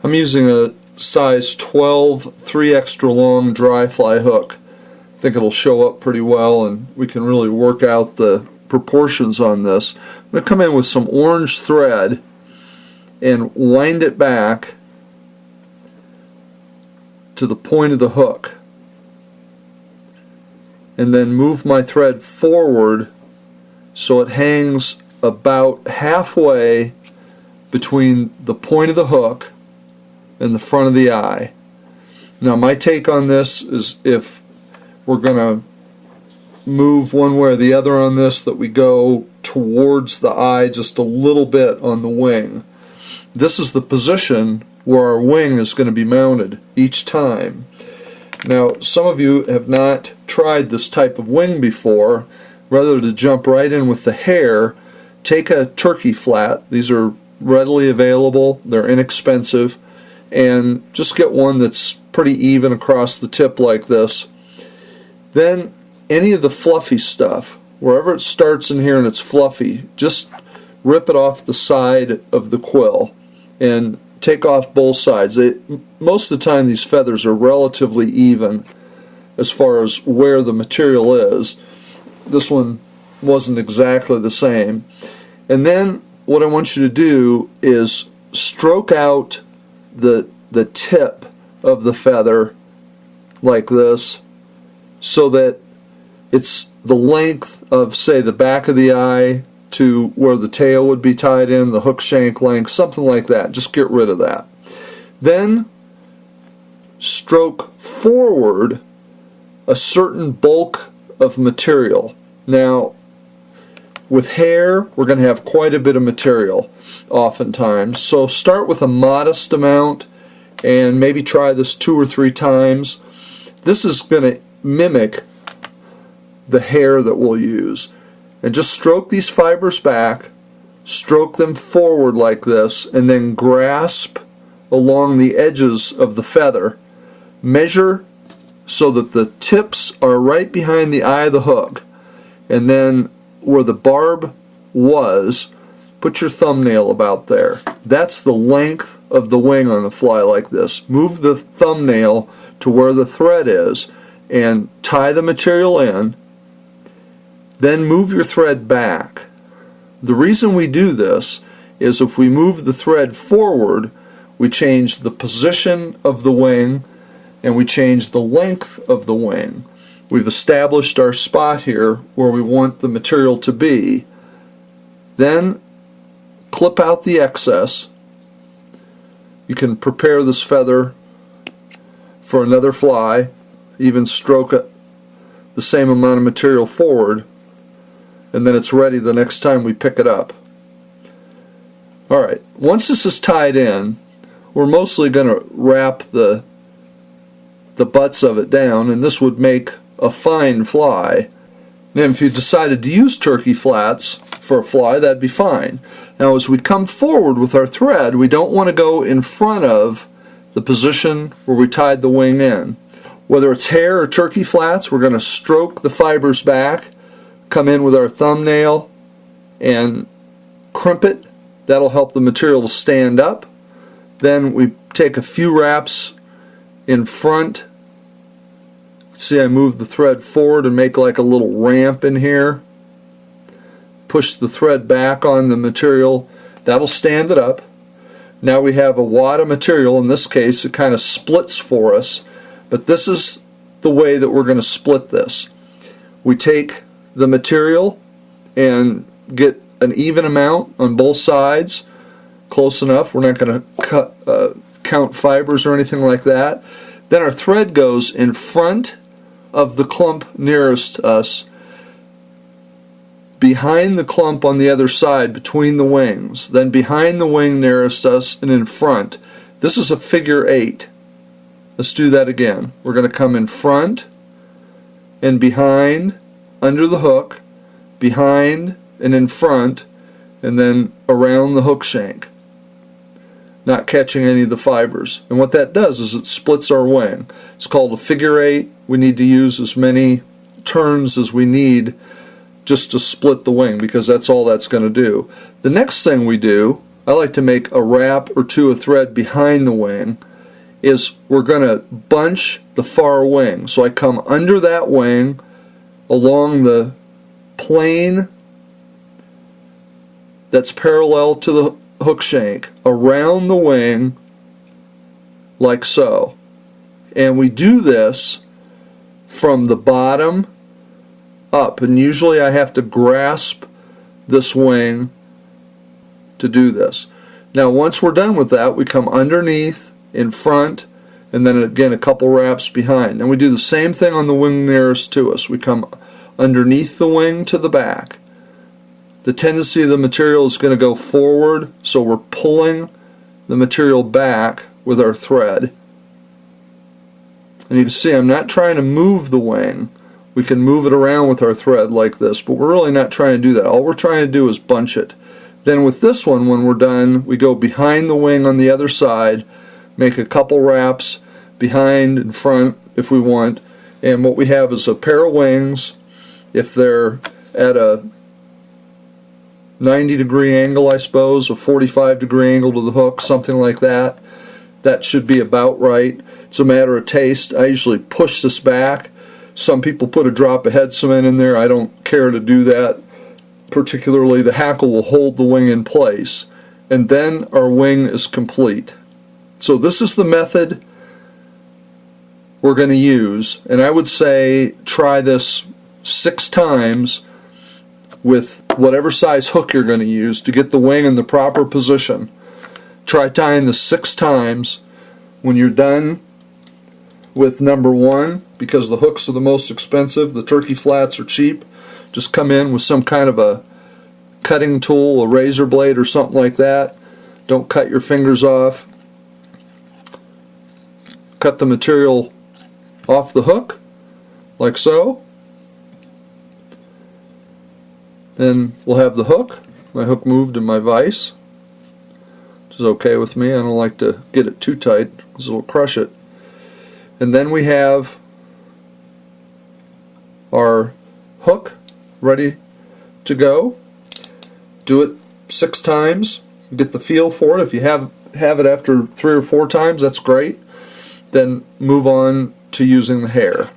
I'm using a size 12 3 extra long dry fly hook. I think it'll show up pretty well and we can really work out the proportions on this. I'm going to come in with some orange thread and wind it back to the point of the hook, and then move my thread forward so it hangs about halfway between the point of the hook and the front of the eye. Now my take on this is, if we're going to move one way or the other on this, that we go towards the eye just a little bit on the wing. This is the position where our wing is going to be mounted each time. Now, some of you have not tried this type of wing before. Rather to jump right in with the hair, take a turkey flat. These are readily available, they're inexpensive, and just get one that's pretty even across the tip like this. Then any of the fluffy stuff, wherever it starts in here and it's fluffy, just rip it off the side of the quill and take off both sides. Most of the time these feathers are relatively even as far as where the material is. This one wasn't exactly the same. And then what I want you to do is stroke out the tip of the feather like this, so that it's the length of, say, the back of the eye to where the tail would be tied in, the hook shank length, something like that. Just get rid of that. Then stroke forward a certain bulk of material. Now, with hair, we're going to have quite a bit of material oftentimes, so start with a modest amount and maybe try this 2 or 3 times. This is going to mimic the hair that we'll use. And just stroke these fibers back, stroke them forward like this, and then grasp along the edges of the feather. Measure so that the tips are right behind the eye of the hook, and then where the barb was, put your thumbnail about there. That's the length of the wing on the fly like this. Move the thumbnail to where the thread is and tie the material in. Then move your thread back. The reason we do this is if we move the thread forward, we change the position of the wing and we change the length of the wing. We've established our spot here where we want the material to be. Then clip out the excess. You can prepare this feather for another fly, even stroke it the same amount of material forward, and then it's ready the next time we pick it up. Alright, once this is tied in, we're mostly going to wrap the butts of it down, and this would make a fine fly. And if you decided to use turkey flats for a fly, that'd be fine. Now as we come forward with our thread, we don't want to go in front of the position where we tied the wing in. Whether it's hair or turkey flats, we're going to stroke the fibers back, come in with our thumbnail and crimp it. That'll help the material to stand up. Then we take a few wraps in front. See, I move the thread forward and make like a little ramp in here. Push the thread back on the material. That'll stand it up. Now we have a wad of material. In this case, it kind of splits for us. But this is the way that we're going to split this. We take the material and get an even amount on both sides, close enough. We're not going to count fibers or anything like that. Then our thread goes in front of the clump nearest us, behind the clump on the other side between the wings, then behind the wing nearest us and in front. This is a figure 8. Let's do that again. We're going to come in front and behind, under the hook, behind and in front, and then around the hook shank, not catching any of the fibers. And what that does is it splits our wing. It's called a figure 8. We need to use as many turns as we need just to split the wing, because that's all that's going to do. The next thing we do I like to make a wrap or two of thread behind the wing, is we're going to bunch the far wing. So I come under that wing along the plane that's parallel to the hook shank, around the wing, like so. And we do this from the bottom up, and usually I have to grasp this wing to do this. Now once we're done with that, we come underneath, in front, and then again a couple wraps behind. And we do the same thing on the wing nearest to us. We come underneath the wing to the back. The tendency of the material is going to go forward, so we're pulling the material back with our thread. And you can see I'm not trying to move the wing. We can move it around with our thread like this, but we're really not trying to do that. All we're trying to do is bunch it. Then with this one, when we're done, we go behind the wing on the other side, make a couple wraps behind and front if we want, and what we have is a pair of wings. If they're at a 90-degree angle, I suppose, a 45-degree angle to the hook, something like that, that should be about right. It's a matter of taste. I usually push this back. Some people put a drop of head cement in there. I don't care to do that. Particularly, the hackle will hold the wing in place, and then our wing is complete. So this is the method we're going to use, and I would say try this 6 times with whatever size hook you're going to use to get the wing in the proper position. Try tying this 6 times. When you're done with number 1, because the hooks are the most expensive, the turkey flats are cheap, just come in with some kind of a cutting tool, a razor blade or something like that. Don't cut your fingers off. Cut the material off the hook, like so. Then we'll have the hook. My hook moved in my vise, which is okay with me. I don't like to get it too tight because it'll crush it. And then we have our hook ready to go. Do it 6 times. Get the feel for it. If you have it after 3 or 4 times, that's great. Then move on to using the hair.